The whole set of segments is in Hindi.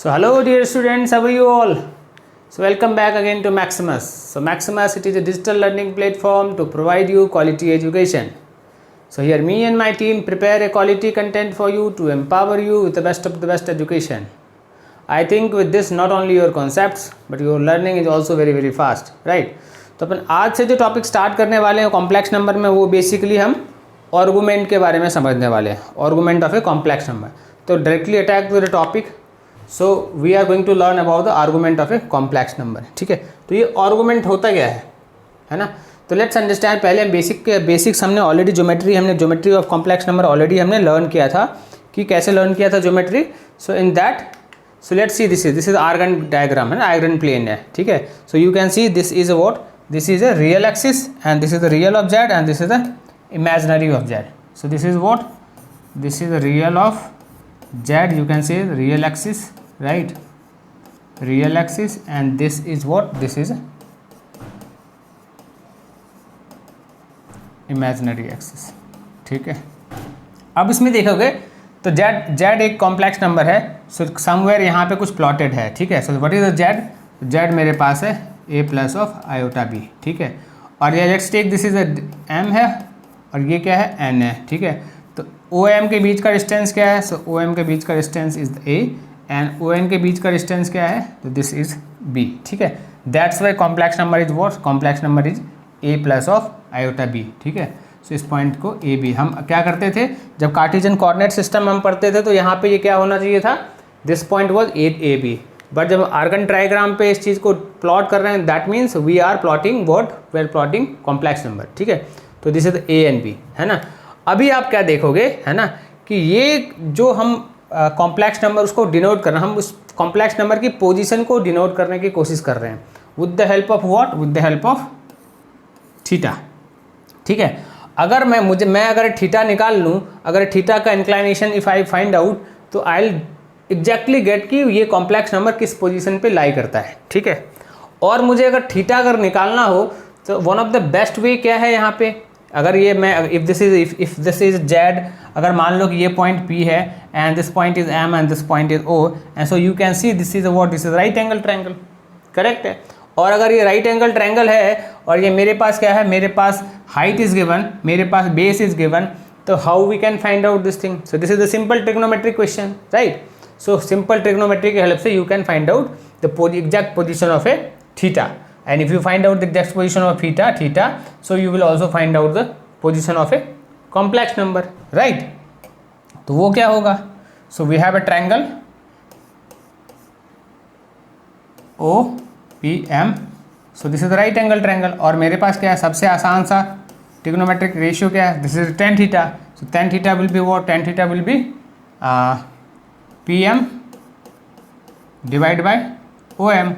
So hello dear students, how are you all? So welcome back again to Maximus. So Maximus, it is a digital learning platform to provide you quality education. So here me and my team prepare a quality content for you to empower you with the best of the best education. I think with this not only your concepts but your learning is also very fast, right? तो अपन आज से जो टॉपिक स्टार्ट करने वाले हैं कॉम्प्लेक्स नंबर में, वो बेसिकली हम आर्गुमेंट के बारे में समझने वाले हैं, argument of a complex number. तो directly attack to the topic. So we are going to learn about the argument of a complex number. ठीक है, तो ये आर्गुमेंट होता क्या है ना. तो लेट्स अंडरस्टैंड. पहले हम बेसिक्स हमने already geometry of complex number already हमने लर्न किया था कि कैसे लर्न किया था geometry. So in that, so let's see this is Argand diagram है ना, आर्गन प्लेन है. ठीक है, so you can see this is what, this is a real axis and this is the real of z and this is the imaginary of z. So this is what, this is the real of z, you can say the real axis, right, real axis, and this is what, this is imaginary axis. ठीक है, अब इसमें देखोगे तो z एक कॉम्प्लेक्स नंबर है. सो समवेयर यहाँ पे कुछ प्लॉटेड है. ठीक है, so what is the z मेरे पास है a plus of iota B. ठीक है, और ये let's take this is m है और ये क्या है n है. ठीक है, तो ओ एम के बीच का डिस्टेंस क्या है. सो ओ एम के बीच का distance is a and O N के बीच का डिस्टेंस क्या है, तो दिस इज b. ठीक है, that's why complex number is what, complex number is a plus of iota b. ठीक है, सो इस पॉइंट को ए बी. हम क्या करते थे जब कार्टेशियन कोऑर्डिनेट सिस्टम हम पढ़ते थे तो यहाँ पे ये क्या होना चाहिए था, this point was A B. But जब आर्गन ट्राइग्राम पे इस चीज़ को प्लॉट कर रहे हैं, that means we are plotting what, we are plotting complex number. ठीक है, तो this is A and B है ना. अभी आप क्या देखोगे है ना कि ये जो हम कॉम्प्लेक्स नंबर उसको डिनोट करना, हम उस कॉम्प्लेक्स नंबर की पोजीशन को डिनोट करने की कोशिश कर रहे हैं with the help of what, with the help of theta. ठीक है, अगर मैं अगर थीटा निकाल लूँ, अगर थीटा का inclination if I find out, तो आई एग्जैक्टली गेट कि ये कॉम्प्लेक्स नंबर किस पोजीशन पे लाई करता है. ठीक है, और मुझे अगर थीटा अगर निकालना हो तो one of the best way क्या है यहाँ पे, अगर ये मैं इफ दिस इज जेड, अगर मान लो कि ये पॉइंट पी है and this point is M and this point is O, and so you can see this is what, this is right angle triangle. Correct है, और अगर ये राइट एंगल ट्रायंगल है और ये मेरे पास क्या है, मेरे पास हाइट इज गिवन, मेरे पास बेस इज गिवन, तो how we can find out this thing. So this is the simple trigonometric question, right. So simple trigonometry के help से you can find out the exact position of a theta, and if you find out the exact position of theta, so you will also find out the position of a complex number, right. तो वो क्या होगा, so we have a triangle OPM, so this is the right angle triangle, और मेरे पास क्या है, सबसे आसान सा trigonometric ratio क्या है, this is tan theta, so tan theta will be what, tan theta will be PM divide by OM.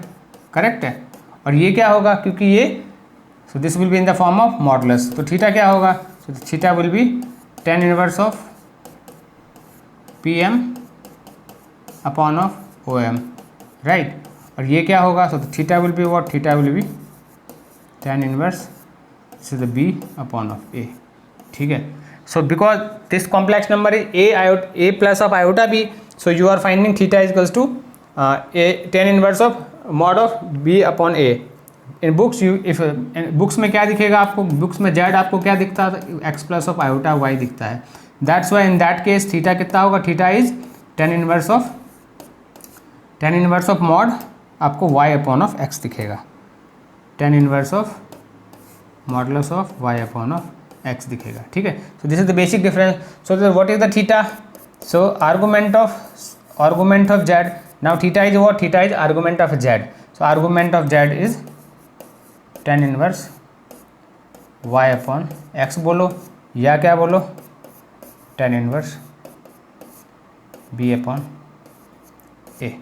Correct है, और ये क्या होगा, क्योंकि ये so this will be in the form of modulus, तो थीटा क्या होगा, सो theta will be tan inverse of PM upon of OM, right. और ये क्या होगा, सो theta will be what, theta will be tan inverse this is the B upon of A. ठीक है, so because this complex number is A plus of iota B, so you are finding theta is equals to a tan inverse of mod of b upon a. in books you if books में क्या दिखेगा आपको, बुक्स में z आपको क्या दिखता है, x plus of iota y दिखता है. That's why in that case theta कितना होगा, theta is tan inverse of mod आपको y अपॉन ऑफ x दिखेगा, tan inverse of modulus of y upon of x दिखेगा. ठीक है, so this is the basic difference. So what is the theta, so argument of z. Now theta is what, theta is argument of z, so argument of z is tan inverse y upon x बोलो या क्या बोलो, tan inverse b upon a,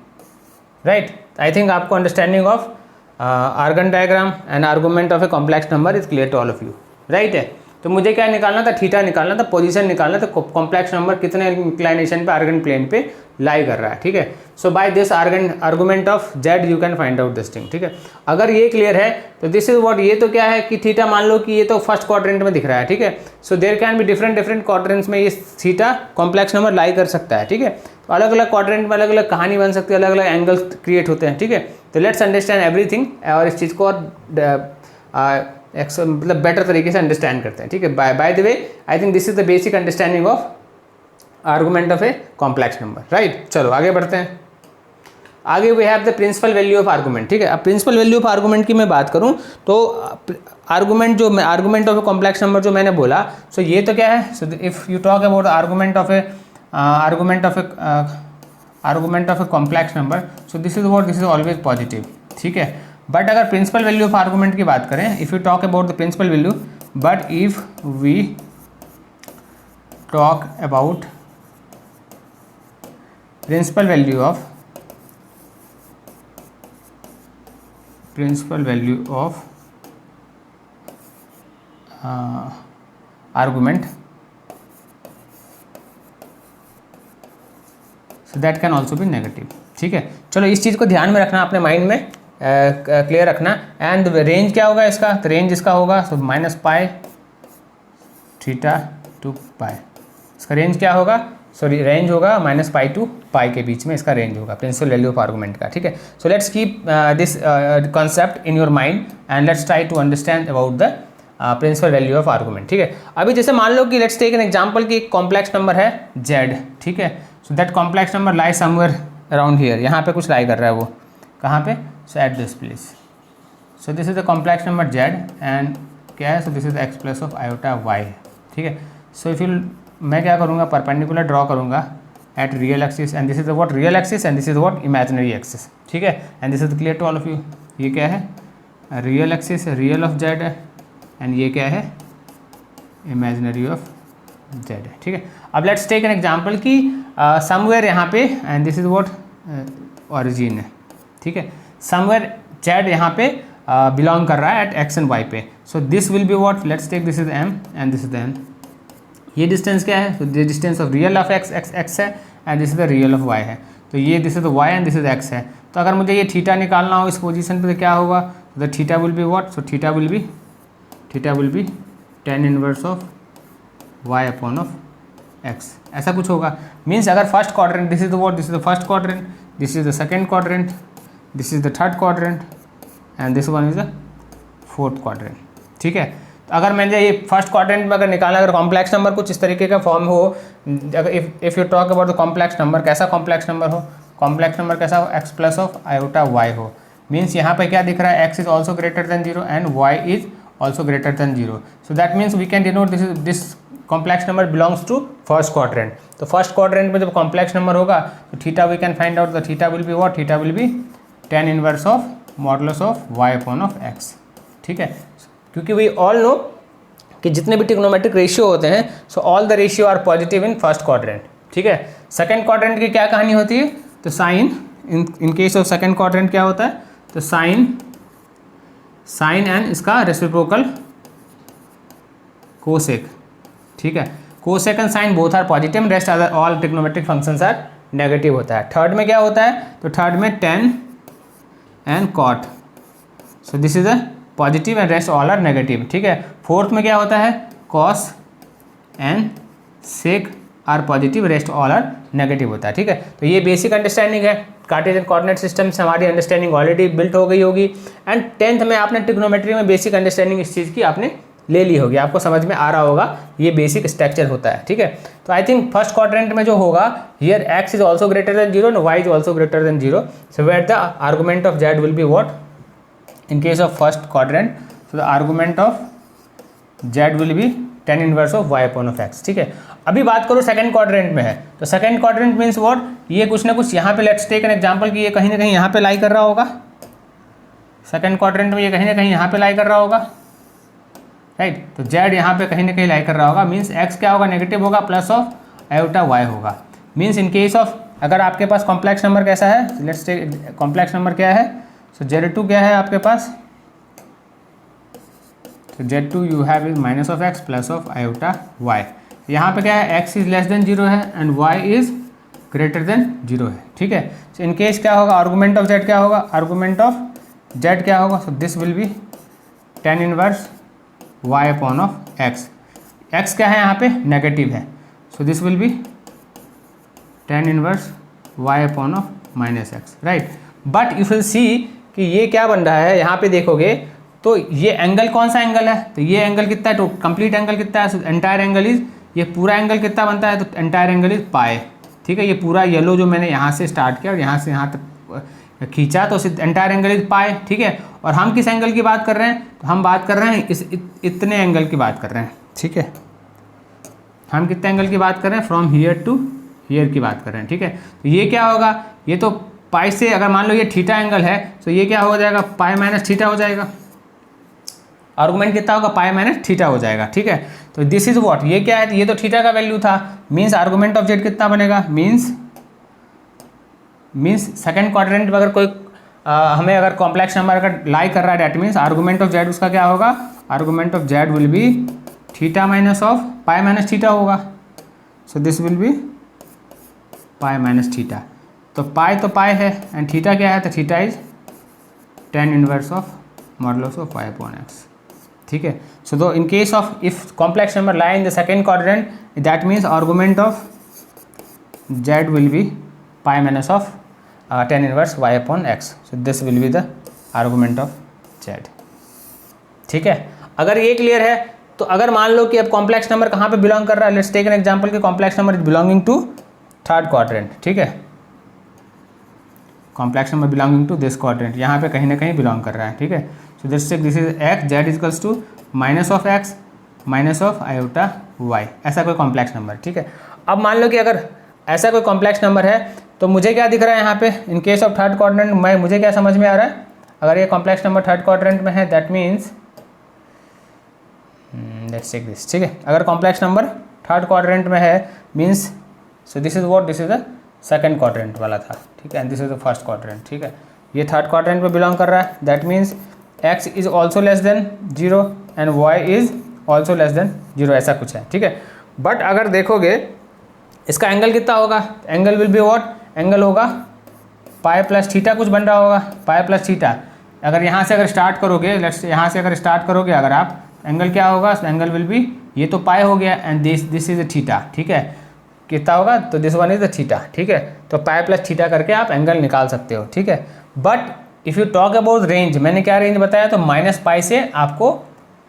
right. I think आपको understanding of Argand diagram and argument of a complex number is clear to all of you, right है. तो मुझे क्या निकालना था, थीटा निकालना था, पोजीशन निकालना था, कॉम्प्लेक्स नंबर कितने इंक्लाइनेशन पे आर्गन प्लेन पे लाई कर रहा है, ठीक है। So by this argument of Z you can find out this thing, ठीक है। अगर ये क्लियर है तो दिस इज व्हाट, ये तो क्या है कि थीटा मान लो कि ये तो फर्स्ट क्वाड्रेंट में दिख रहा है, ठीक है। So there can be different quadrants में ये थीटा कॉम्प्लेक्स नंबर लाई कर सकता है, ठीक है। तो अलग अलग क्वाड्रेंट में अलग अलग कहानी बन सकती है, अलग अलग एंगल्स क्रिएट होते हैं, ठीक है। तो लेट्स अंडरस्टैंड एवरीथिंग और इस चीज़ को मतलब बेटर तरीके से अंडरस्टैंड करते हैं, ठीक है। By the way I think this is the basic understanding of argument of a complex number, right. चलो आगे बढ़ते हैं। आगे we have the principal value of argument, ठीक है। अब प्रिंसिपल वैल्यू ऑफ आर्गुमेंट की मैं बात करूं तो argument of a complex number जो मैंने बोला, सो ये तो क्या है, so if you talk about argument of a complex number, so this is always positive, ठीक है। बट अगर प्रिंसिपल वैल्यू ऑफ आर्गुमेंट की बात करें, if you talk about the principal value, but if we talk about principal value of argument, so that can also be negative, ठीक है। चलो इस चीज़ को ध्यान में रखना, अपने माइंड में क्लियर रखना। एंड रेंज क्या होगा इसका, तो रेंज इसका होगा so minus pi theta to pi, इसका रेंज क्या होगा, सॉरी रेंज होगा माइनस पाई टू पाई के बीच में इसका रेंज होगा प्रिंसिपल वैल्यू ऑफ आर्गुमेंट का, ठीक है। So let's keep this concept in your mind and let's try to understand about the principal value of argument, ठीक है। अभी जैसे मान लो कि लेट्स टेक एन एग्जांपल कि एक कॉम्प्लेक्स नंबर है z, ठीक है। So that complex number lie somewhere around here, यहाँ पे कुछ लाई कर रहा है वो, कहाँ पे, so at this place. So this is the complex number z and क्या है, so this is x plus of iota y, ठीक है। सो इफ यू, मैं क्या करूँगा, परपेंडिकुलर ड्रॉ करूँगा at real axis and this is what real axis and this is what imaginary axis, ठीक है। And this is clear to all of you, ये क्या है, real axis real of Z है एंड ये क्या है, इमेजिनरी ऑफ जेड है, ठीक है। अब लेट्स टेक एन एग्जांपल कि समवेयर यहाँ पे and this is what origin है, ठीक है। समवेयर जेड यहाँ पे बिलोंग कर रहा है एट एक्स एंड वाई पे, so this will be what, let's take this is M and this is n, ये डिस्टेंस क्या है, तो the distance of real of x है and this is the real of y है, तो ये this is the y and this is x है। तो अगर मुझे ये थीटा निकालना हो इस पोजीशन पे तो क्या होगा, the theta will be what, so theta will be tan inverse of y upon of x, ऐसा कुछ होगा। मीन्स अगर first quadrant, this is the what, this is the first quadrant, this is the second quadrant, this is the third quadrant and this one is the fourth quadrant, ठीक है। तो अगर मैंने ये फर्स्ट क्वाड्रेंट में अगर निकाला, अगर कॉम्प्लेक्स नंबर कुछ इस तरीके का फॉर्म हो, अगर if you talk about the complex number, कैसा कॉम्प्लेक्स नंबर हो, कॉम्प्लेक्स नंबर कैसा हो, X plus of iota Y हो, मीन्स यहाँ पे क्या दिख रहा है, X is also greater than zero and Y is also greater than 0, so that means we can denote this complex number belongs to first quadrant। तो फर्स्ट क्वाड्रेंट में जब कॉम्प्लेक्स नंबर होगा तो theta we can find out, the theta will be what, theta will be tan inverse of modulus of y upon of x, ठीक है। क्योंकि वी ऑल नो कि जितने भी ट्रिग्नोमेट्रिक रेशियो होते हैं, so all the ratio are positive in first quadrant, ठीक है। सेकंड क्वाड्रेंट की क्या कहानी होती है, तो sine in case of second quadrant क्या होता है, तो साइन एंड इसका रेसिप्रोकल कोसेक, ठीक है। Cosec and sine both are positive, rest other all trigonometric functions are negative होता है। थर्ड में क्या होता है, तो थर्ड में tan and cot, so this is a positive and rest all are negative, ठीक है। फोर्थ में क्या होता है, cos and sec are positive, rest all are negative होता है, ठीक है। तो ये बेसिक अंडरस्टैंडिंग है, कार्टेशियन कोऑर्डिनेट सिस्टम से हमारी अंडरस्टैंडिंग ऑलरेडी बिल्ट हो गई होगी। एंड 10th में आपने ट्रिग्नोमेट्री में बेसिक अंडरस्टैंडिंग इस चीज़ की आपने ले ली होगी, आपको समझ में आ रहा होगा ये बेसिक स्ट्रक्चर होता है, ठीक है। तो आई थिंक फर्स्ट क्वाड्रेंट में जो होगा, here X is also greater than zero and Y is also greater than zero, so where the argument of Z will be what, in case of first quadrant, so the argument of Z will be tan inverse of y upon of x, ठीक है। अभी बात करो सेकंड क्वाड्रेंट में है, तो सेकंड क्वाड्रेंट मीन्स व्हाट, ये कुछ ना कुछ यहाँ पे, लेट्स टेक एन एग्जांपल कि ये कहीं ना कहीं यहाँ पे लाई कर रहा होगा, सेकंड क्वाड्रेंट में ये कहीं ना कहीं यहाँ पे लाई कर रहा होगा, राइट। तो z यहाँ पे कहीं ना कहीं लाई कर रहा होगा, मीन्स x क्या होगा, नेगेटिव होगा, प्लस ऑफ आयोटा y होगा। मीन्स इन केस ऑफ, अगर आपके पास कॉम्प्लेक्स नंबर कैसा है, लेट्स टेक कॉम्प्लेक्स नंबर क्या है, सो Z2 क्या है आपके पास, तो Z2 you have is minus of X plus of iota Y. यहाँ पे क्या है, x इज लेस देन 0 है and y is greater than 0 है, ठीक है। सो इन केस क्या होगा, आर्गूमेंट ऑफ z क्या होगा, आर्गूमेंट ऑफ z क्या होगा, so this will be tan inverse y upon of x। x क्या है यहाँ पे, नेगेटिव है, so this will be tan inverse y upon of minus x, right. But you will सी कि ये क्या बन रहा है, यहाँ पे देखोगे तो ये एंगल कौन सा एंगल है, तो ये एंगल कितना है, तो कंप्लीट एंगल कितना है, एंटायर एंगल इज, ये पूरा एंगल कितना बनता है, तो एंटायर एंगल इज पाई, ठीक है। ये पूरा येलो जो मैंने यहाँ से स्टार्ट किया और यहाँ से यहाँ तक खींचा तो एंटायर एंगल इज पाई, ठीक है। और हम किस एंगल की बात कर रहे हैं, तो हम बात कर रहे हैं इस इतने एंगल की बात कर रहे हैं, ठीक है। हम कितने एंगल की बात कर रहे हैं, फ्रॉम हियर टू हियर की बात कर रहे हैं, ठीक है। तो ये क्या होगा, ये तो पाई से, अगर मान लो ये थीटा एंगल है तो ये क्या हो जाएगा, पाई माइनस थीटा हो जाएगा। आर्गुमेंट कितना होगा, पाई माइनस थीटा हो जाएगा, ठीक है। तो दिस इज व्हाट, ये क्या है, ये तो थीटा का वैल्यू था, मीन्स आर्गुमेंट ऑफ जेड कितना बनेगा, मीन्स सेकंड क्वाड्रेंट में अगर कोई हमें अगर कॉम्प्लेक्स नंबर अगर लाई कर रहा है, that means argument of z उसका क्या होगा, argument of Z will be theta minus of pi minus theta होगा। So this will be pi minus theta. तो पाई है एंड थीटा क्या है, तो theta is tan inverse of modulus of y upon x, ठीक है। सो दो in case of if complex number lie in the second quadrant, that means argument of z will be pi minus of tan inverse y upon x। So this will be the argument of z, ठीक है। अगर ये क्लियर है तो अगर मान लो कि अब कॉम्प्लेक्स नंबर कहाँ पे बिलोंग कर रहा है, लेट्स टेक एन एग्जांपल कि complex number is belonging to third quadrant, ठीक है। Complex number belonging to this quadrant, यहाँ पे कहीं ना कहीं बिलोंग कर रहा है, ठीक है। So this is x, z equals to minus of x minus of iota y, ऐसा कोई कॉम्प्लेक्स नंबर, ठीक है। अब मान लो कि अगर ऐसा कोई कॉम्प्लेक्स नंबर है तो मुझे क्या दिख रहा है यहाँ पे, इन केस ऑफ थर्ड क्वाड्रेंट मुझे क्या समझ में आ रहा है, अगर ये कॉम्प्लेक्स नंबर थर्ड क्वाड्रेंट में है that means let's take this, ठीक है। अगर कॉम्प्लेक्स नंबर थर्ड क्वाड्रेंट में है means, so this is what, this is the second quadrant वाला था, ठीक है, and this is the first quadrant, ठीक है। ये थर्ड क्वाड्रेंट में बिलोंग कर रहा है, that means x is also less than 0 and y is also less than 0, ऐसा कुछ है, ठीक है। बट अगर देखोगे इसका एंगल कितना होगा, angle will be what, angle होगा पाई प्लस थीटा कुछ बन रहा होगा, पाई प्लस थीटा। अगर यहाँ से अगर स्टार्ट करोगे, लेट्स यहाँ से अगर स्टार्ट करोगे अगर आप, एंगल क्या होगा, एंगल विल बी, ये तो पाई हो गया एंड दिस इज थीटा, ठीक है। कितना होगा, तो this one is the theta, ठीक है। तो पाई प्लस थीटा करके आप एंगल निकाल सकते हो, ठीक है। But if you talk about range, मैंने क्या रेंज बताया, तो माइनस पाई से आपको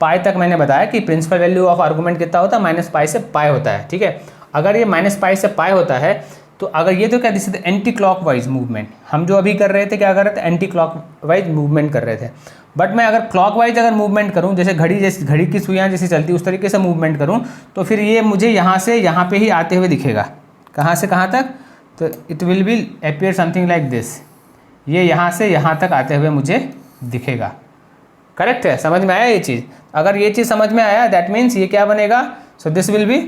पाई तक मैंने बताया कि प्रिंसिपल वैल्यू ऑफ आर्गूमेंट कितना होता है, माइनस पाई से पाई होता है, ठीक है। अगर ये माइनस पाई से पाई होता है तो अगर ये तो क्या, this is anti clockwise movement, हम जो अभी कर रहे थे क्या कर रहे थे, एंटी क्लॉकवाइज मूवमेंट कर रहे थे। बट मैं अगर क्लॉकवाइज अगर मूवमेंट करूं, जैसे घड़ी की सुइयाँ जैसी चलती उस तरीके से मूवमेंट करूं, तो फिर ये मुझे यहाँ से यहाँ पे ही आते हुए दिखेगा, कहाँ से कहाँ तक, तो it will be appear something like this, ये यहाँ से यहाँ तक आते हुए मुझे दिखेगा, करेक्ट है, समझ में आया ये चीज़। अगर ये चीज़ समझ में आया दैट मीन्स ये क्या बनेगा, सो दिस विल बी,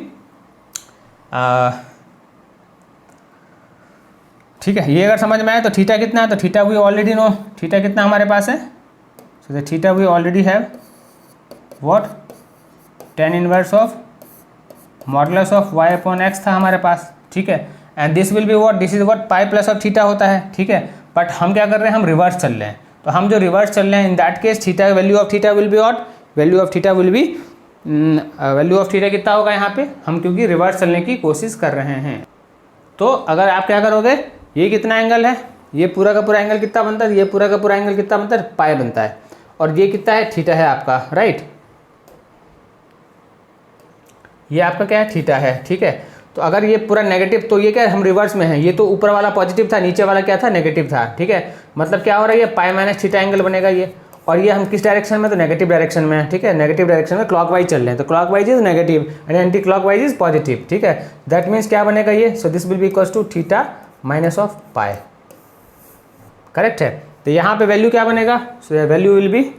ठीक है। ये अगर समझ में आया तो थीटा कितना है, तो theta we already know, theta कितना हमारे पास है, so the theta we already have what, tan inverse of modulus of y upon x था हमारे पास, ठीक है। And this will be what, this is what pi plus of theta होता है, ठीक है। बट हम क्या कर रहे हैं, हम रिवर्स चल रहे हैं, तो हम जो रिवर्स चल रहे हैं इन that case theta value of theta will be what, value of theta will B, value of theta कितना होगा यहाँ पे, हम क्योंकि रिवर्स चलने की कोशिश कर रहे हैं। तो अगर आप क्या करोगे, ये कितना एंगल है, ये पूरा का पूरा एंगल कितना बनता है, ये पूरा का पूरा एंगल कितना बनता है, पाई बनता है, और ये कितना है, थीटा है आपका, राइट। ये आपका क्या है, थीटा है, ठीक है। तो अगर ये पूरा नेगेटिव, तो ये क्या है, हम रिवर्स में है, ये तो ऊपर वाला पॉजिटिव था, नीचे वाला क्या था, नेगेटिव था, ठीक है। मतलब क्या हो रहा है, ये पाई माइनस थीटा एंगल बनेगा ये, और ये हम किस डायरेक्शन में, तो नेगेटिव डायरेक्शन में है, ठीक है। नेगेटिव डायरेक्शन में क्लॉकवाइज चल रहे हैं, तो clockwise is negative and anticlockwise is positive, ठीक है। दैट मीन्स क्या बनेगा ये, so this will be equals to theta minus of pi, correct है। तो यहाँ पे वैल्यू क्या बनेगा, so value will be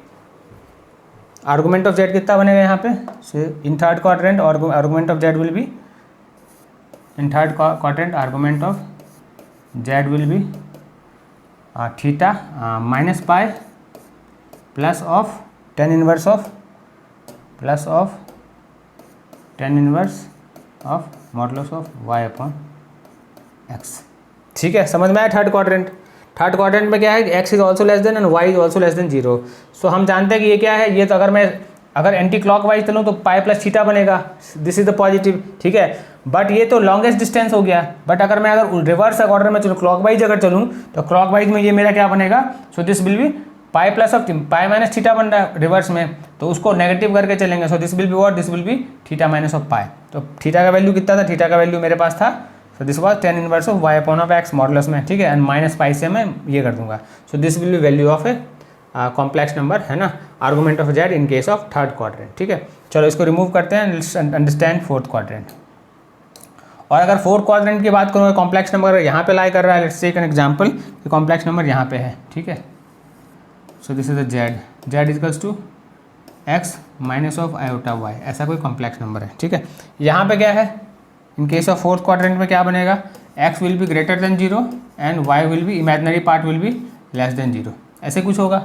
argument of z कितना बनेगा यहाँ पे, so in third quadrant argument of Z will be, in third quadrant argument of Z will be theta minus pi plus of tan inverse of plus of tan inverse of modulus of y upon x। ठीक है, समझ में आया। थर्ड क्वाड्रेंट में क्या है, x is also less than and y is also less than 0। सो हम जानते हैं कि ये क्या है, ये तो अगर एंटी क्लॉक वाइज चलूँ तो पाई प्लस थीटा बनेगा, दिस इज द पॉजिटिव। ठीक है, बट ये तो लॉन्गेस्ट डिस्टेंस हो गया। बट अगर मैं रिवर्स ऑर्डर में चलूँ, क्लॉक वाइज अगर चलूँ तो क्लॉक वाइज में ये मेरा क्या बनेगा, so this will be pi plus of pi minus theta बन रहा है रिवर्स में, तो उसको नेगेटिव करके चलेंगे। So this will be what, this will be theta minus of pi. तो थीटा का वैल्यू कितना था, थीटा का वैल्यू मेरे पास था, so this was tan inverse of y upon of x modulus में। ठीक है, एंड माइनस पाई से मैं ये कर दूंगा। सो this will B value of a complex नंबर, है ना, argument of z in case of third quadrant. ठीक है, चलो इसको रिमूव करते हैं, अंडरस्टैंड फोर्थ क्वाड्रेंट। और अगर फोर्थ क्वाड्रेंट की बात करूँ, कॉम्प्लेक्स नंबर यहाँ पे लाई कर रहा है, लेट्स टेक एन एग्जांपल कि कॉम्प्लेक्स नंबर यहाँ पे है। ठीक है, so this is the z equals to x minus of iota y, ऐसा कोई कॉम्प्लेक्स नंबर है। ठीक है, यहाँ पे क्या है, in case of fourth quadrant में क्या बनेगा, x will be greater than 0 and y will be, imaginary part will be less than 0, ऐसे कुछ होगा।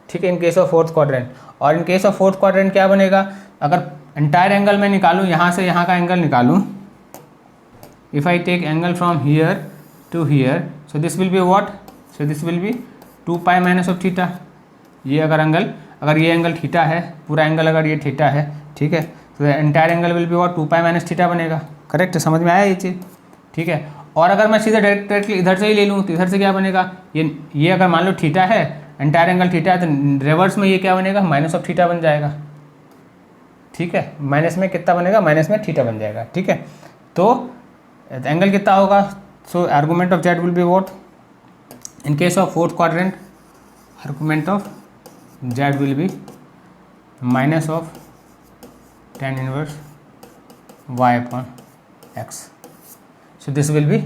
ठीक है, in case of fourth quadrant. और in case of fourth quadrant क्या बनेगा, अगर एंटायर एंगल में निकालूँ, यहाँ से यहाँ का एंगल निकालूँ, if I take angle from here to here, so this will be what, so this will be 2 pi minus of theta. ये अगर ये एंगल थीटा है, पूरा एंगल अगर ये थीटा है, ठीक है, तो entire angle will be what, 2 pi minus theta बनेगा। करेक्ट, समझ में आया ये चीज़। ठीक है, और अगर मैं सीधे डायरेक्टली इधर से ही ले लूँ तो इधर से क्या बनेगा, ये अगर मान लो थीटा है, एंटायर एंगल थीटा है, तो रिवर्स में ये क्या बनेगा, माइनस ऑफ थीटा बन जाएगा। ठीक है, माइनस में कितना बनेगा, माइनस में थीटा बन जाएगा। ठीक है, तो एंगल कितना होगा, so argument of Z will be what, in case of fourth quadrant argument of Z will be minus of tan inverse y upon x। so this will be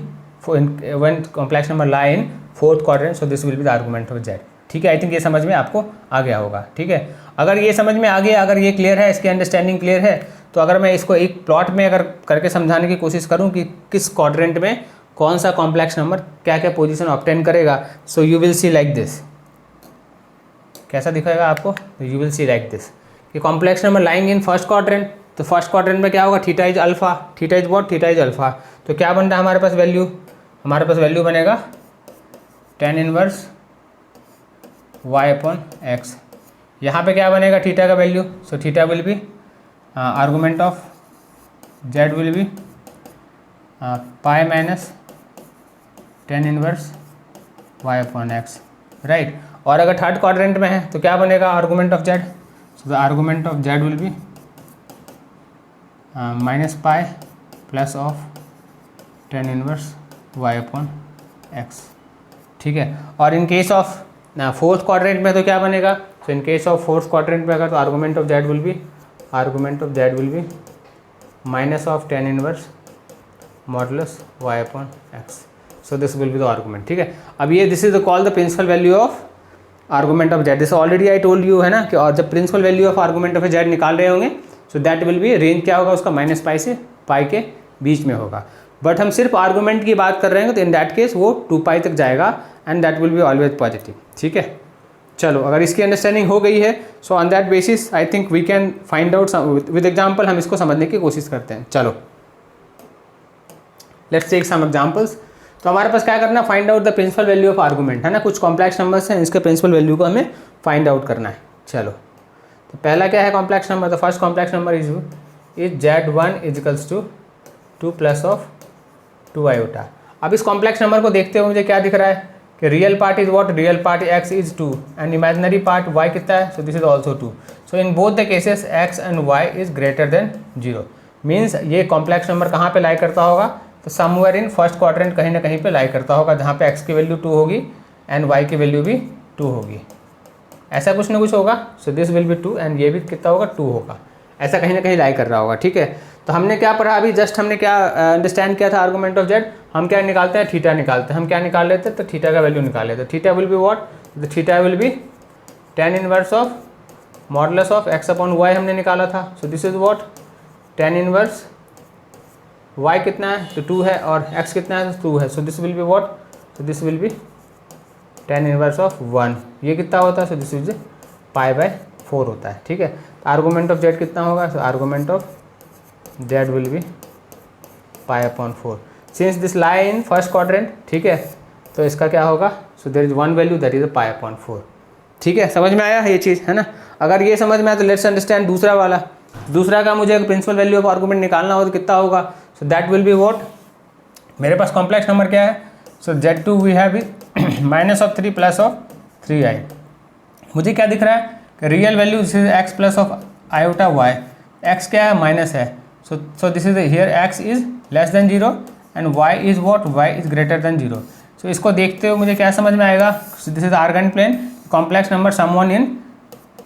when complex number lie in fourth quadrant, so this will be the argument of z। ठीक है, आई थिंक ये समझ में आपको आ गया होगा। ठीक है, अगर ये समझ में आ गया, अगर ये क्लियर है, इसकी अंडरस्टैंडिंग क्लियर है, तो अगर मैं इसको एक प्लॉट में अगर करके समझाने की कोशिश करूं कि किस क्वाड्रेंट में कौन सा कॉम्प्लेक्स नंबर क्या क्या पोजीशन ऑब्टेन करेगा, so you will see like this. कैसा दिखेगा आपको, you will see like this कि complex number lying in first quadrant, तो फर्स्ट क्वाड्रेंट में क्या होगा, theta is alpha, theta is what, theta is alpha. तो क्या बन रहा है हमारे पास वैल्यू, हमारे पास वैल्यू बनेगा tan inverse y upon x। यहाँ पे क्या बनेगा, थीटा का value, so theta will be argument of z will be pi minus tan inverse y upon x, right. और अगर थर्ड क्वाड्रेंट में है तो क्या बनेगा, argument of z, so the argument of z will be minus pi plus of tan inverse y upon x। ठीक है, और in case of fourth quadrant में तो क्या बनेगा, so in case of fourth quadrant में अगर तो argument of z will be minus of tan inverse modulus y upon x। So this will be the argument. ठीक है, अब ये this is the call the principal value of argument of z। This already I told you, है ना, कि और जब principal value of argument of z निकाल रहे होंगे, so that will be range क्या होगा उसका, माइनस पाई से पाई के बीच में होगा। बट हम सिर्फ आर्गूमेंट की बात कर रहे हैं तो इन दैट केस वो 2 पाई तक जाएगा and that will be always positive. ठीक है, चलो अगर इसकी अंडरस्टैंडिंग हो गई है, so on that basis I think we can find out with example, हम इसको समझने की कोशिश करते हैं। चलो लेट्स टेक सम एग्जांपल्स। तो हमारे पास क्या करना है, find out the principal value of argument, है ना, कुछ कॉम्प्लेक्स नंबर्स हैं, इसके प्रिंसिपल वैल्यू को हमें फाइंड आउट करना है। चलो, तो पहला क्या है complex number, the first complex number is z1 is equals to 2 plus of 2 iota. अब इस कॉम्प्लेक्स नंबर को देखते हुए मुझे क्या दिख रहा है कि real part is what, real part x is 2 and imaginary part y कितना है, so this is also 2। So in both the cases x and y is greater than 0। Means ये कॉम्प्लेक्स नंबर कहाँ पे लाई करता होगा, तो समवेयर इन फर्स्ट क्वाड्रेंट कहीं ना कहीं पे लाई करता होगा, जहाँ पे x की वैल्यू 2 होगी एंड y की वैल्यू भी 2 होगी, ऐसा कुछ ना कुछ होगा। So this will be 2 and ये भी कितना होगा, 2 होगा, ऐसा कहीं ना कहीं लाई कर रहा होगा। ठीक है, तो हमने क्या पढ़ा अभी, जस्ट हमने क्या अंडरस्टैंड किया था आर्गूमेंट ऑफ z, हम क्या निकालते हैं, थीटा निकालते हैं। हम क्या निकाल लेते हैं, तो थीटा का वैल्यू निकाल लेते हैं। Theta will be what, the theta will be tan inverse of modulus of x upon y हमने निकाला था। So this is what, tan inverse y कितना है, तो 2 है, और x कितना है, तो 2 है। So this will be what, so this will be tan inverse of 1, ये कितना होता है, so this is pi by 4 होता है, ठीक है। तो आर्गूमेंट ऑफ जेड कितना होगा, तो argument of Z will be pi upon 4 since this lie in first quadrant, ठीक है। तो इसका क्या होगा, so there is one value that is pi upon 4, ठीक है। समझ में आया ये चीज़, है ना। अगर ये समझ में आया तो लेट्स अंडरस्टैंड दूसरा वाला। दूसरा का मुझे प्रिंसिपल वैल्यू ऑफ आर्गूमेंट निकालना हो तो कितना होगा, so that will be what, मेरे पास कॉम्प्लेक्स नंबर क्या है, सो Z2 we have minus of 3 plus of 3i। मुझे क्या दिख रहा है कि real value this is x plus of iota y, x क्या है, माइनस है, so this is here x is less than 0 and y is what, y is greater than 0। So इसको देखते हुए मुझे क्या समझ में आएगा, this is Argand plane, complex number someone in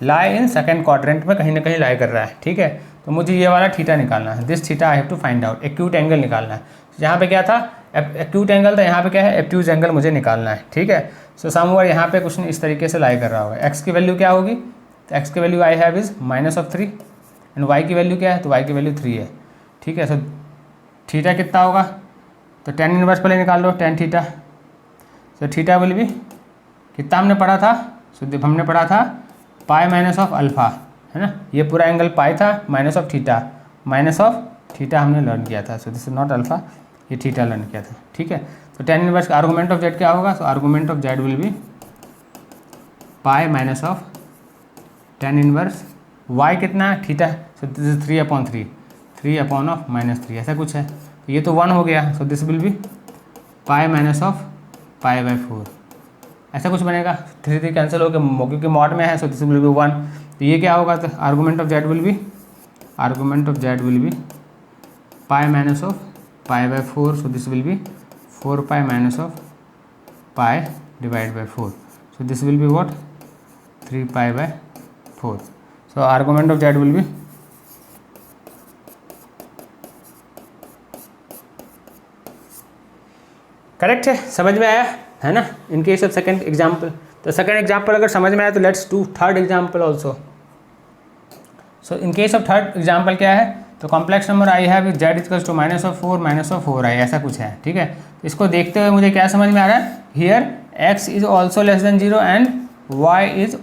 lie in second quadrant में कहीं ना कहीं लाई कर रहा है, ठीक है। तो मुझे ये वाला थीटा निकालना है, this theta I have to find out, acute angle निकालना है। यहाँ पे क्या था, एक्यूट एंगल था, यहाँ पे क्या है, एब्ट्यूज एंगल मुझे निकालना है, ठीक है। सो समवेयर यहाँ पे कुछ इस तरीके से लाई कर रहा होगा। एक्स की वैल्यू क्या होगी, तो एक्स की value I have is minus of 3 and Y की वैल्यू क्या है, तो वाई की वैल्यू 3 है, ठीक है। सो थीटा कितना होगा, तो टेन इनवर्स पहले निकाल लो, tan theta. So theta will be कितना हमने पढ़ा था, सो हमने पढ़ा था पाई माइनस ऑफ अल्फ़ा, है ना। ये पूरा एंगल पाई था, माइनस ऑफ थीटा हमने लर्न किया था। So this is not alpha, ये थीटा लर्न किया था, ठीक है। तो tan inverse argument of z क्या होगा, so argument of Z will be pi minus of tan inverse y कितना है, theta, so this is 3/3, 3 upon of -3 ऐसा कुछ है। तो ये तो 1 हो गया, so this will be pi minus of pi ऐसा कुछ बनेगा। 3 कैंसिल हो गया क्योंकि मॉड में है, सो दिस विल बी 1। तो ये क्या होगा, तो argument of Z will be pi minus of pi, so this will be 4 pi minus of pi divide by 4, so this will be what 3 pi. So argument of Z will be correct है, समझ में आया है ना। In case of second example, तो सेकंड एग्जाम्पल अगर समझ में आया तो let's do third example also. So in case of third example क्या है, तो कॉम्प्लेक्स नंबर आई है विद जेड इक्वल्स टू -4 आई ऐसा कुछ है, ठीक है। तो इसको देखते हुए मुझे क्या समझ में आ रहा है, here x is also less than 0 and y is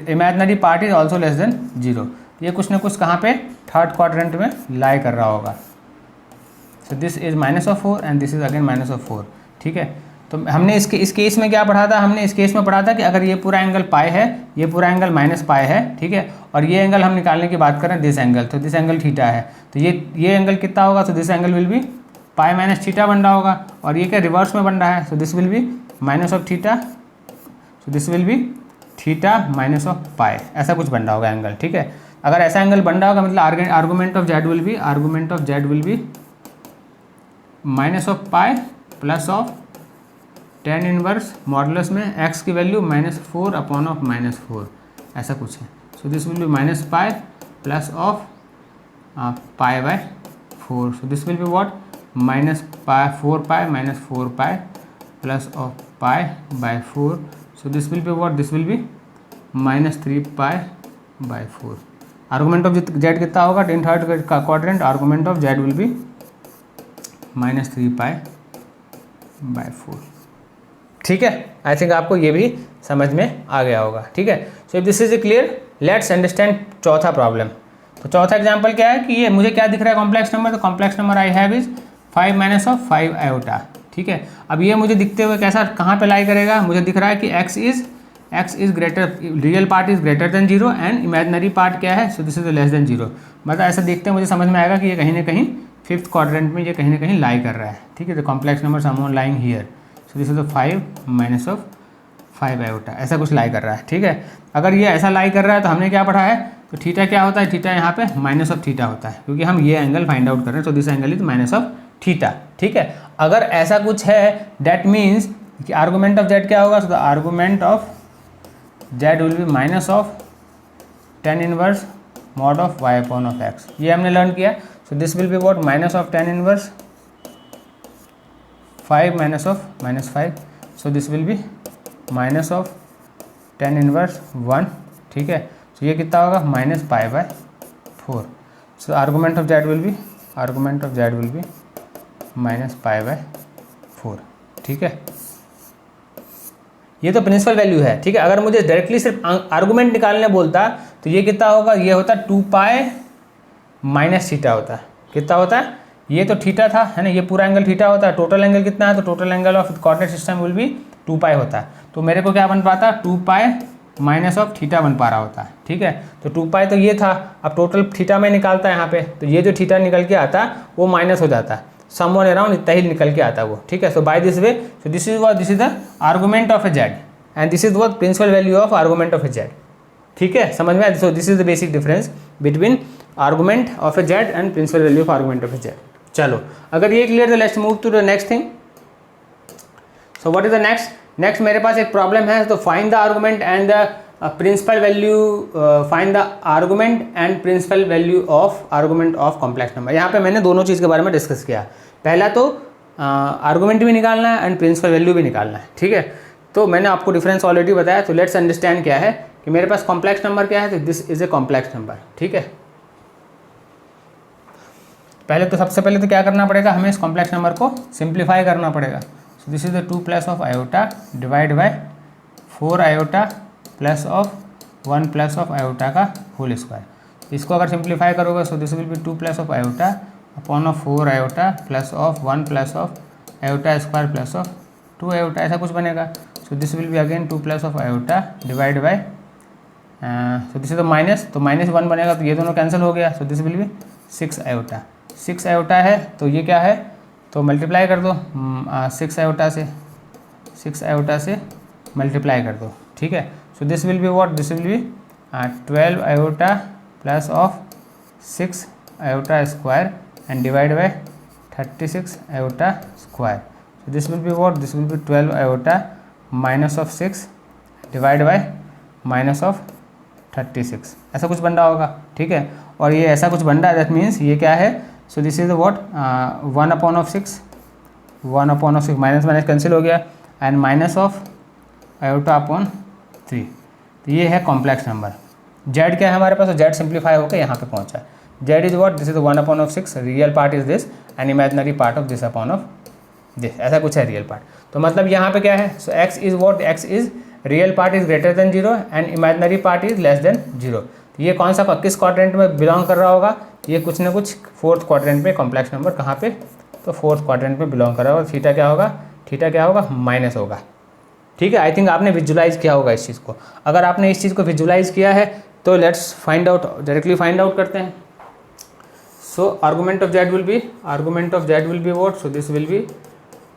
imaginary part is also less than 0। ये कुछ ना कुछ कहाँ पे थर्ड क्वाड्रेंट में लाई कर रहा होगा। So this is -4 and this is again -4, ठीक है। तो हमने इस केस में क्या पढ़ा था, हमने इस केस में पढ़ा था कि अगर ये पूरा एंगल पाई है, ये पूरा एंगल -पाई है, ठीक है, और ये एंगल हम निकालने की बात करें दिस एंगल, तो दिस एंगल थीटा है, तो ये एंगल कितना होगा, तो this angle will be pi minus theta बन रहा होगा, और ये क्या रिवर्स में बन रहा है, so this will be minus of theta, so this will be theta minus of pi ऐसा कुछ बन रहा होगा एंगल, ठीक है। अगर ऐसा एंगल बन रहा होगा मतलब argument of Z will be minus of pi plus of tan inverse modulus में x की वैल्यू -4 अपॉन ऑफ -4 ऐसा कुछ है। So this will be minus pi plus of pi, so this will be what -4 pi -4 pi plus of pi, so this will be what, this will be -3 pi. Argument of z कितना होगा, इन थर्ड का quadrant argument of Z will be -3 पाई/4, ठीक है। आई थिंक आपको ये भी समझ में आ गया होगा, ठीक है। So if this is clear, let's understand चौथा प्रॉब्लम। तो चौथा एग्जांपल क्या है कि ये मुझे क्या दिख रहा है कॉम्प्लेक्स नंबर, तो complex number I have is 5 minus of 5 iota, ठीक है। अब ये मुझे दिखते हुए कैसा कहाँ पे लाई करेगा, मुझे दिख रहा है कि x is greater, real part is greater than 0 and imaginary part क्या है, so this is less than 0। मतलब ऐसा देखते हैं मुझे समझ में आएगा कि ये कहीं ना कहीं फिफ्थ क्वाड्रेंट में ये कहीं ना कहीं लाई कर रहा है, ठीक है। तो complex number someone lying here, so this is 5 minus of 5 iota ऐसा कुछ लाई कर रहा है, ठीक है। अगर ये ऐसा लाई कर रहा है तो हमने क्या पढ़ा है, तो थीटा क्या होता है, थीटा यहाँ पे माइनस ऑफ थीटा होता है, क्योंकि हम ये एंगल फाइंड आउट कर रहे हैं, तो this angle is minus of theta, ठीक है। अगर ऐसा कुछ है दैट मीन्स कि आर्गूमेंट ऑफ जेड क्या होगा, तो the argument of Z will be minus of tan inverse mod of y upon of x, ये हमने लर्न किया। सो this will be what minus of tan inverse 5 minus of -5, so this will be minus of tan inverse 1, ठीक है। सो ये कितना होगा -pi. So argument of Z will be -pi, ठीक है। ये तो प्रिंसिपल वैल्यू है, ठीक है। अगर मुझे डायरेक्टली सिर्फ आर्गूमेंट निकालने बोलता तो ये कितना होगा, ये होता है 2 पाई माइनस थीटा होता है। कितना होता है, ये तो थीटा था है ना, ये पूरा एंगल थीटा होता है। टोटल एंगल कितना है, तो total angle of coordinate system will be 2 पाई होता है। तो मेरे को क्या बन पाता है, 2 पाई माइनस ऑफ थीटा बन पा रहा होता है। ठीक है, तो 2 पाई तो ये था, अब टोटल थीटा में निकालता है यहाँ पे, तो ये जो थीटा निकल के आता है वो माइनस हो जाता है, समवन अराउंड इतना ही निकल के आता है वो। ठीक है, so by this way, so this is the argument of a z and this is what principal value of argument of a z. ठीक है, समझ में आया। So this is the basic difference between argument of a z and principal value of argument of a z. चलो, अगर ये क्लियर है, let's move to the next thing. So what is the next मेरे पास एक प्रॉब्लम है, तो find the argument and the principal value, find the argument and principal value of argument of complex number. यहाँ पे मैंने दोनों चीज़ के बारे में डिस्कस किया। पहला तो आर्गूमेंट भी निकालना है एंड प्रिंसिपल वैल्यू भी निकालना है। ठीक है, तो मैंने आपको डिफरेंस ऑलरेडी बताया, तो लेट्स अंडरस्टैंड क्या है कि मेरे पास कॉम्प्लेक्स नंबर क्या है, तो this is A complex number. ठीक है, पहले तो सबसे पहले तो क्या करना पड़ेगा, हमें इस कॉम्प्लेक्स नंबर को सिंप्लीफाई करना पड़ेगा। सो this is the 2 plus of iota divide by 4 iota plus of 1 plus of iota का होल स्क्वायर। इसको अगर सिंप्लीफाई करोगे, सो this will be 2 plus of iota upon of 4 iota plus of 1 plus of iota square plus of 2 iota, ऐसा कुछ बनेगा। So this will be again 2 plus of iota divide by, so this is the minus, तो -1 बनेगा, तो ये दोनों कैंसिल हो गया। So this will B 6 iota. 6 iota है, तो ये क्या है, तो मल्टीप्लाई कर दो 6 आयोटा से मल्टीप्लाई कर दो। ठीक है, so this will be what, this will B 12 iota plus of 6 iota square and divide by 36 iota square. So this will be what, this will B 12 iota minus of 6 divide by minus of 36, ऐसा कुछ बन रहा होगा। ठीक है, और ये ऐसा कुछ बन रहा है, दैट मीन्स ये क्या है, so this is what 1 upon of 6 minus minus cancel हो गया and minus of iota upon 3, तो ये है कॉम्प्लेक्स नंबर। जेड क्या है हमारे पास, तो जेड सिंप्लीफाई होकर यहाँ पे पहुँचा। Z is what, this is 1 upon of 6, real part is this and imaginary part of this upon of this, ऐसा कुछ है रियल पार्ट। तो मतलब यहाँ पे क्या है, so x is what, x is real part is greater than 0 and imaginary part is less than 0। तो ये कौन सा किस क्वाड्रेंट में बिलोंग कर रहा होगा, ये कुछ ना कुछ 4th क्वाड्रेंट में कॉम्प्लेक्स नंबर कहाँ पे, तो 4th क्वाड्रेंट में बिलोंग कर रहा होगा। थीटा क्या होगा, थीटा क्या होगा, माइनस होगा। ठीक है, आई थिंक आपने विजुलाइज किया होगा इस चीज़ को। अगर आपने इस चीज़ को विजुलाइज किया है तो let's find out, directly find out करते हैं। So argument of Z will be what, so this will be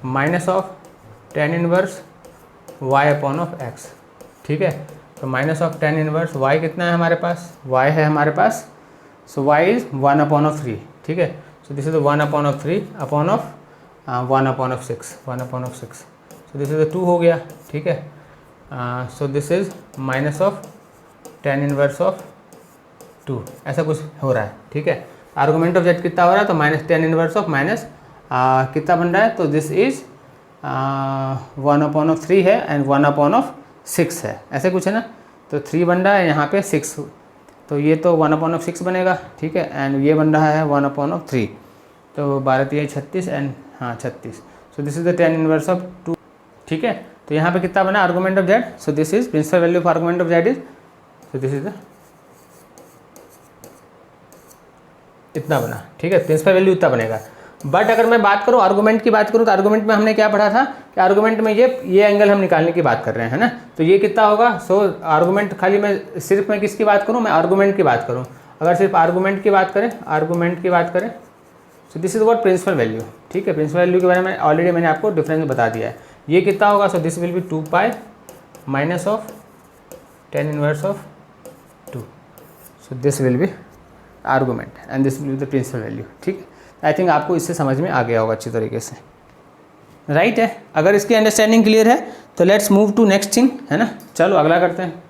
minus of tan inverse y upon of x। ठीक है, तो minus of tan inverse y कितना है हमारे पास, y है हमारे पास, so y is 1 upon of 3। ठीक है, so this is 1 upon of 3 upon of 1 upon of 6, 1 upon of 6, so this is 2 हो गया। ठीक है, so this is minus of tan inverse of 2, ऐसा कुछ हो रहा है। ठीक है, आर्गूमेंट ऑफ जेड कितना हो रहा है, तो minus tan inverse of minus कितना बन रहा है, तो दिस इज 1 अपॉन ऑफ 3 है एंड 1 अपॉन ऑफ 6 है, ऐसे कुछ है ना। तो 3 बन रहा है यहाँ पे 6, तो ये तो 1 अपॉन ऑफ 6 बनेगा। ठीक है, एंड ये बन रहा है 1 अपॉन ऑफ 3, तो 12 36 and 36, so this is the tan inverse of 2। ठीक है, तो यहाँ पे कितना बना argument of Z, so this is principal value of argument of Z is, so this is इतना बना। ठीक है, प्रिंसिपल वैल्यू इतना बनेगा। बट अगर मैं बात करूँ आर्गूमेंट की बात करूँ, तो आर्गूमेंट में हमने क्या पढ़ा था कि आर्गूमेंट में ये एंगल हम निकालने की बात कर रहे हैं ना, तो ये कितना होगा। सो आर्गूमेंट खाली मैं किसकी बात करूँ, मैं आर्गूमेंट की बात करूँ। अगर सिर्फ आर्गूमेंट की बात करें, so this is what principal value. ठीक है, प्रिंसिपल वैल्यू के बारे में ऑलरेडी मैंने आपको डिफरेंस बता दिया है। ये कितना होगा, so this will be 2 pi minus of tan inverse of 2, so this will be argument and this will be the principal value. ठीक है, आई थिंक आपको इससे समझ में आ गया होगा अच्छी तरीके से, राइट है। अगर इसकी अंडरस्टैंडिंग क्लियर है तो let's move to next thing, है ना। चलो अगला करते हैं।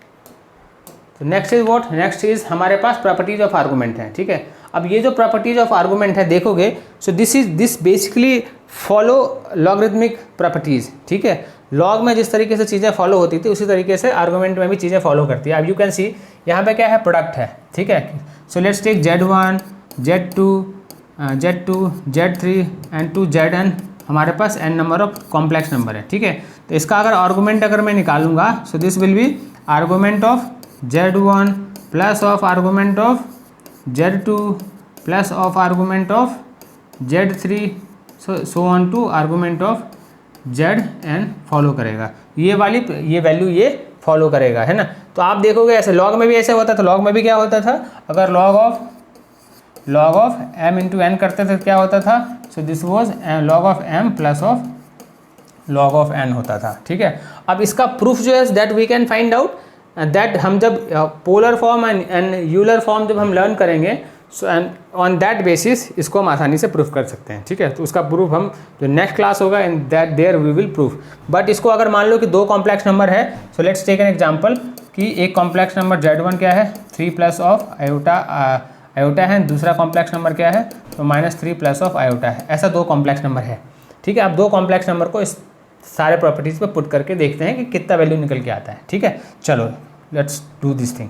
तो next is what, next is हमारे पास प्रॉपर्टीज ऑफ आर्गूमेंट है। ठीक है, अब ये जो प्रॉपर्टीज ऑफ आर्गूमेंट है देखोगे, so this basically follow logarithmic properties. ठीक है, लॉग में जिस तरीके से चीज़ें फॉलो होती थी उसी तरीके से आर्गूमेंट में भी चीज़ें फॉलो करती है। अब यू कैन सी यहाँ पे क्या है, प्रोडक्ट है। ठीक है, so let's take Z1, Z2, Z3 and 2Zn, हमारे पास n नंबर ऑफ कॉम्प्लेक्स नंबर है। ठीक है, तो इसका अगर आर्गूमेंट मैं निकालूंगा, सो this will be argument of Z1 plus of argument of Z2 plus of argument of Z3 so on to argument of Zn follow करेगा। ये वाली ये वैल्यू ये फॉलो करेगा, है ना। तो आप देखोगे ऐसे लॉग में भी ऐसे होता था। लॉग में भी क्या होता था, अगर log of m into N करते थे क्या होता था, so this was log of m plus of log of n होता था, ठीक है। अब इसका प्रूफ जो है that we can find out that हम जब polar form and Euler form जब हम लर्न करेंगे, so and on that basis इसको हम आसानी से प्रूफ कर सकते हैं, ठीक है। तो उसका प्रूफ हम जो नेक्स्ट क्लास होगा in that there we will proof. But इसको अगर मान लो कि दो कॉम्प्लेक्स नंबर है, so let's take an example कि एक कॉम्प्लेक्स नंबर Z1 क्या है 3 प्लस ऑफ आयोटा है, दूसरा कॉम्प्लेक्स नंबर क्या है तो -3 प्लस ऑफ आयोटा है। ऐसा दो कॉम्प्लेक्स नंबर है, ठीक है। आप दो कॉम्प्लेक्स नंबर को इस सारे प्रॉपर्टीज़ पे पुट करके देखते हैं कि कितना वैल्यू निकल के आता है, ठीक है। चलो let's do this thing.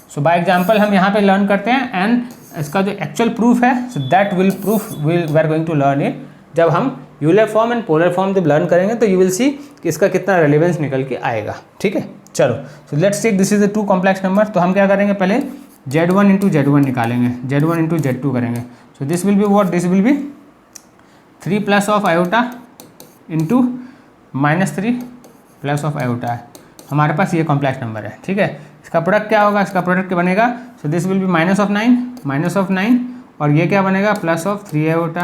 So by example हम यहाँ पे लर्न करते हैं एंड इसका जो एक्चुअल प्रूफ है, so that will proof we are going to learn it. जब हम Euler form and polar form जब लर्न करेंगे तो यू विल सी कि इसका कितना रेलेवेंस निकल के आएगा, ठीक है। चलो so let's take this is the two complex number. तो हम क्या करेंगे, पहले Z1 इंटू Z1 निकालेंगे, Z1 इंटू Z2 करेंगे। सो this will be what, this will be 3 plus of iota into -3 plus of iota है। हमारे पास ये कॉम्प्लेक्स नंबर है, ठीक है। इसका प्रोडक्ट क्या होगा, इसका प्रोडक्ट क्या बनेगा, सो दिस विल बी -9 और ये क्या बनेगा plus of 3 iota,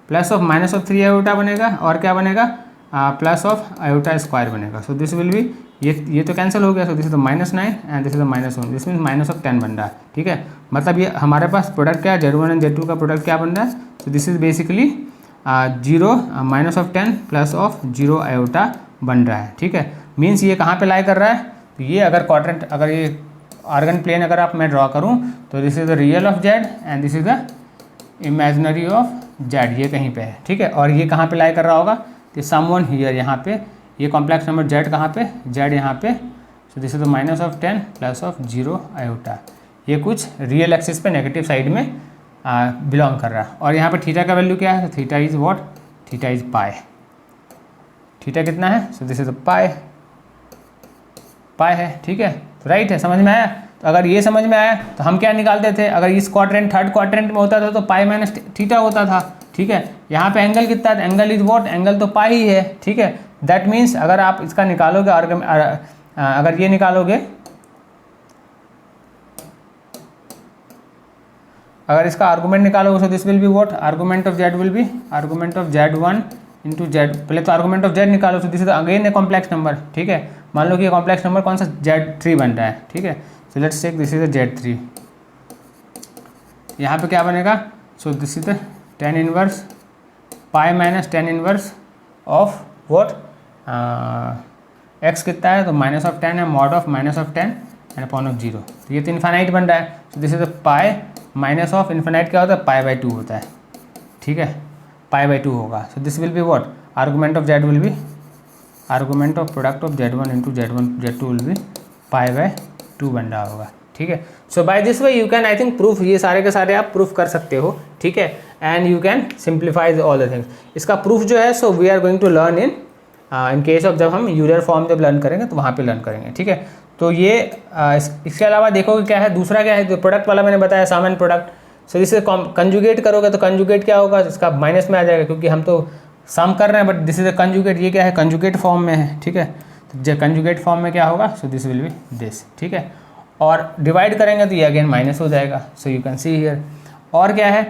plus of -3 iota बनेगा और क्या बनेगा प्लस ऑफ आयोटा स्क्वायर बनेगा। सो दिस विल बी ये तो कैंसिल हो गया। So this is the -9 and this is the -1, this means -10 बन रहा है, ठीक है। मतलब ये हमारे पास प्रोडक्ट क्या है, Z1 एंड Z2 का प्रोडक्ट क्या बन रहा है, so this is basically 0 -10 plus of 0 iota बन रहा है, ठीक है। मीन्स ये कहाँ पे लाई कर रहा है, तो ये अगर क्वाड्रेंट, अगर ये आर्गन प्लेन अगर आप मैं ड्रॉ करूँ तो this is the real of Z and this is the imaginary of Z, ये कहीं पे है, ठीक है। और ये कहाँ पे लाई कर रहा होगा, तो समवन हियर, यहाँ पे ये कॉम्प्लेक्स नंबर Z कहाँ पे, Z यहाँ पे। So this is the -10 plus of 0 iota, ये कुछ रियल एक्सिस पे नेगेटिव साइड में बिलोंग कर रहा है। और यहाँ पे थीटा का वैल्यू क्या है, तो theta is what, theta is pi. Theta कितना है, सो दिस इज द पाई है, ठीक है। तो राइट है, समझ में आया। तो अगर ये समझ में आया तो हम क्या निकालते थे, अगर इस क्वाड्रेंट थर्ड क्वाड्रेंट में होता था तो पाई माइनस थीटा होता था, ठीक है। यहाँ पे एंगल कितना था, एंगल इज व्हाट, एंगल तो पाई ही है, ठीक है। दैट मीन्स अगर आप इसका निकालोगे अगर ये निकालोगे, अगर इसका आर्गूमेंट निकालोगे, सो this will be what, argument of Z will be argument of Z1 into Z। पहले तो आर्गूमेंट ऑफ Z निकालो, सो this is again A complex number, ठीक है। मान लो कि ये कॉम्प्लेक्स नंबर कौन सा, Z3 बन रहा है, ठीक है। So let's take this is Z3। यहाँ पे क्या बनेगा, so this is the tan inverse pi minus tan inverse of what, x कितना है तो -10 है, mod of -10 and upon of 0। तो ये तो इन्फाइनाइट बन रहा है। So this is the pi minus of infinite क्या होता है, π/2 होता है, ठीक है। π/2 होगा। So this will be what, argument of Z will be argument of product of Z1 into Z2 will be π/2 बन रहा होगा, ठीक है। So by this way you can I think proof, ये सारे के सारे आप प्रूफ कर सकते हो, ठीक है। And you can simplify all the things. इसका प्रूफ जो है so we are going to learn in case of, जब हम यूलर फॉर्म जब लर्न करेंगे तो वहाँ पे लर्न करेंगे, ठीक है। तो ये इसके अलावा देखोगे क्या है, दूसरा क्या है, जो प्रोडक्ट वाला मैंने बताया सम एंड प्रोडक्ट। सो इसे कंजुगेट करोगे तो कंजुगेट क्या होगा, इसका माइनस में आ जाएगा क्योंकि हम तो सम कर रहे हैं, but this is a conjugate, ये क्या है कंजुगेट फॉर्म में है, ठीक है। तो जब कंजुगेट फॉर्म में क्या होगा, so this will B this, ठीक है। और डिवाइड करेंगे तो ये अगेन माइनस हो जाएगा। सो यू कैन सी हियर। और क्या है,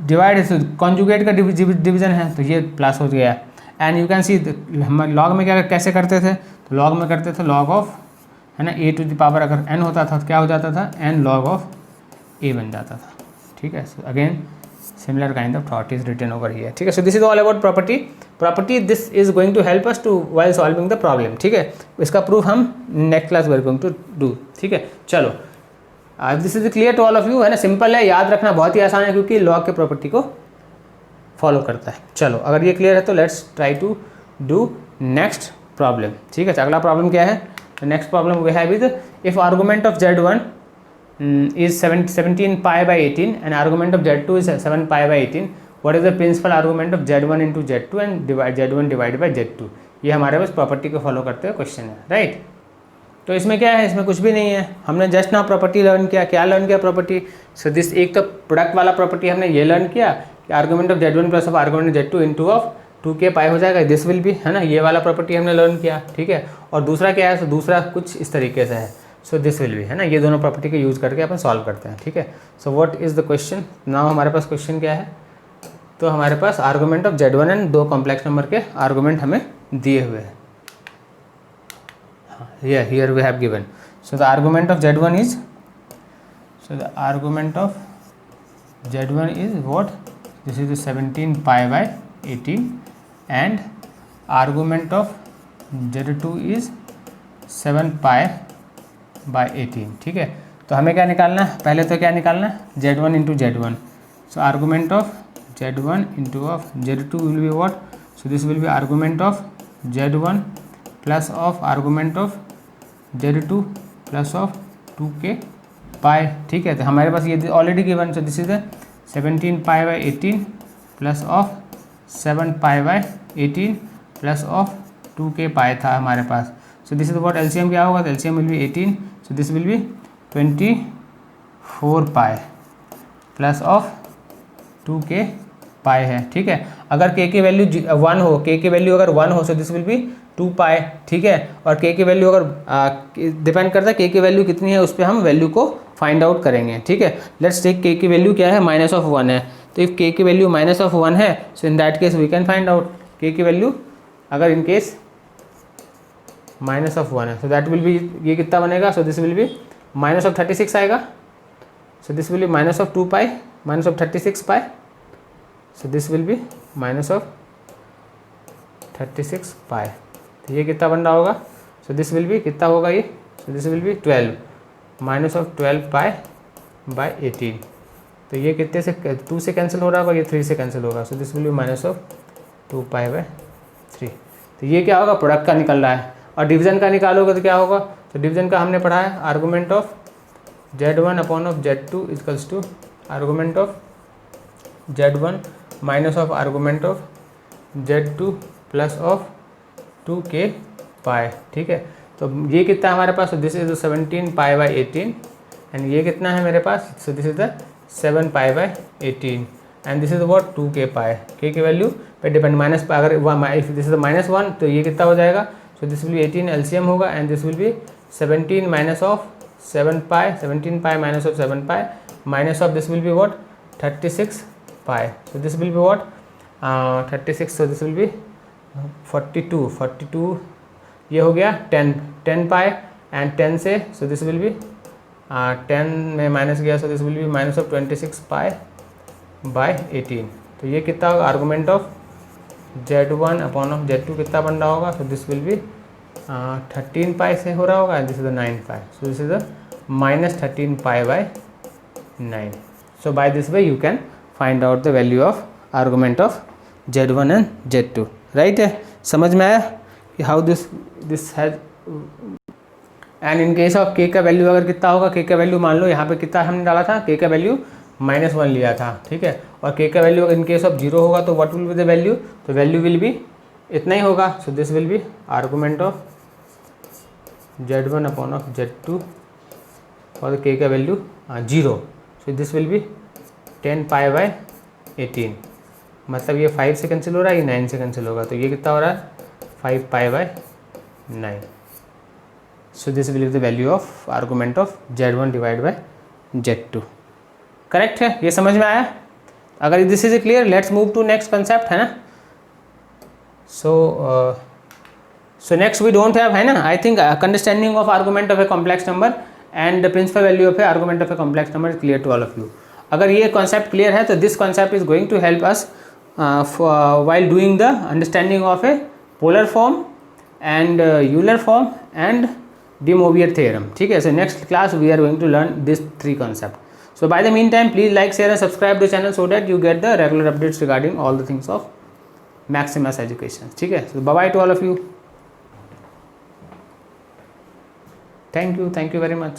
डिवाइड कंजुगेट का डिवीजन है तो ये प्लस हो गया। And you can C log में क्या कैसे करते थे, तो लॉग में करते थे लॉग ऑफ, है ना, a⁴ अगर n होता था तो क्या हो जाता था, n log ऑफ a बन जाता था, ठीक है। So again similar kind of thought is written over here, ठीक है। So this is all about property this is going to help us to while solving the problem, ठीक है। इसका प्रूफ हम next class we are going to do, ठीक है। चलो this is clear to all of you, है ना, सिंपल है, याद रखना बहुत ही आसान है क्योंकि लॉग के प्रॉपर्टी को फॉलो करता है। चलो अगर ये क्लियर है तो let's try to do next problem, ठीक है। अगला प्रॉब्लम क्या है, next problem we have is if argument of Z1 is 17 π/18 and argument of Z2 is 7 π/18, what is the principal argument of Z1 into Z2 and Z1 divided by Z2। ये हमारे पास प्रॉपर्टी को फॉलो करते हुए क्वेश्चन है, राइट। तो इसमें क्या है, इसमें कुछ भी नहीं है, हमने जस्ट ना प्रॉपर्टी लर्न किया। क्या लर्न किया प्रॉपर्टी? सो दिस एक तो प्रोडक्ट वाला प्रॉपर्टी हमने ये लर्न किया कि argument of Z1 plus of argument Z2 into of 2k पाई हो जाएगा, दिस विल बी, है ना, ये वाला प्रॉपर्टी हमने लर्न किया, ठीक है। और दूसरा क्या है, सो दूसरा कुछ इस तरीके से है, सो दिस विल बी, है ना, ये दोनों प्रॉपर्टी को यूज़ करके अपन सॉल्व करते हैं, ठीक है। So what is the question now, हमारे पास क्वेश्चन क्या है, तो हमारे पास आर्गूमेंट ऑफ Z1 एंड दो कॉम्प्लेक्स नंबर के आर्गूमेंट हमें दिए हुए हैं। Here we have given. So the argument of Z1 is, so the argument of Z1 is what? This is the 17 pi by 18 and argument of Z2 is 7 pi by 18, ठीक है। तो हमें क्या निकालना है, पहले तो क्या निकालना है, Z1 into Z1. So argument of Z1 into of Z2 will be what? So this will be argument of Z1 plus of argument of Z2 plus of 2k pi, ठीक है। तो हमारे पास ये already given, so this is the 17 pi by 18 plus of 7 pi by 18 plus of 2k pi था हमारे पास। So this is what, LCM क्या होगा, तो LCM will be 18, so this will be 24 pi plus of 2k pi है, ठीक है। अगर k की वैल्यू 1 हो, k की वैल्यू अगर 1 हो, सो दिस विल बी 2 पाई, ठीक है। और k की वैल्यू अगर डिपेंड करता है k की वैल्यू कितनी है, उस पर हम वैल्यू को फाइंड आउट करेंगे, ठीक है। लेट्स टेक k की वैल्यू क्या है, -1 है, तो इफ़ k की वैल्यू -1 है, so in that case we can find out k की वैल्यू, अगर इन केस -1 है, सो दैट विल बी, ये कितना बनेगा, सो दिस विल बी -36 आएगा, सो this will be -2 pi -36 pi, so this will B -36 पाई। तो ये कितना बन रहा होगा, सो दिस विल बी कितना होगा ये, so this will B 12 -12 pi by 18। तो ये कितने से, 2 से कैंसिल हो रहा होगा, ये 3 से कैंसिल होगा, so this will be -2 pi by 3। तो ये क्या होगा, प्रोडक्ट का निकल रहा है। और डिवीजन का निकालोगे तो क्या होगा, तो डिवीजन का हमने पढ़ा है, argument of Z1 upon of Z2 equals to argument of Z1 minus of argument of Z2 plus of 2k pi, ठीक है। तो ये कितना है हमारे पास, this is 17 pi by 18 and ये कितना है मेरे पास, so this is the 7 pi by 18 and this is what 2k pi, k की वैल्यू पे डिपेंड, माइनस अगर इफ दिस इज -1 तो ये कितना हो जाएगा, so this will be 18 LCM होगा and this will be 17 minus of 7 pi, 17 pi minus of 7 pi minus of this will be what 36 pi, so this will be what 36, so this will be 42 ये हो गया 10 पाई एंड 10 से, सो दिस विल बी 10 में माइनस गया, so this will B -26 pi by 18। तो ये कितना होगा, argument of Z1 upon of Z2 कितना बन रहा होगा, so this will be 13 pi से हो रहा होगा and this is the 9 pi, so this is the -13 pi by 9। So by this way you can find out the value of argument of Z1 and Z2, right है। समझ में आया कि how this has, and in case of k का वैल्यू अगर कितना होगा, k का वैल्यू मान लो यहाँ पे कितना हमने डाला था, k का वैल्यू -1 लिया था, ठीक है। और k का वैल्यू इन केस ऑफ 0 होगा तो what will be the value, तो वैल्यू विल बी इतना ही होगा, so this will be argument of Z1 upon of Z2 और k का value 0, so this will B 10 pi by 18, मतलब ये 5 से कैंसिल हो रहा है, ये 9 से कैंसिल होगा, तो ये कितना हो रहा है 5 pi by 9। So this will be the value of argument of Z1 divide by Z2, correct है, ये समझ में आया। अगर this is clear, let's move to next concept, है ना। So next we don't have, है ना, I think understanding of argument of a complex number and the principal value of a argument of a complex number is clear to all of you. अगर ये कॉन्सेप्ट क्लियर है तो this concept is going to help us while doing the understanding of a polar form and Euler form and de Moivre theorem, ठीक है। So next class we are going to learn these 3 concepts. So by the meantime please like, share and subscribe the channel so that you get the regular updates regarding all the things of Maximus Education, ठीक है। So bye bye to all of you, thank you very much.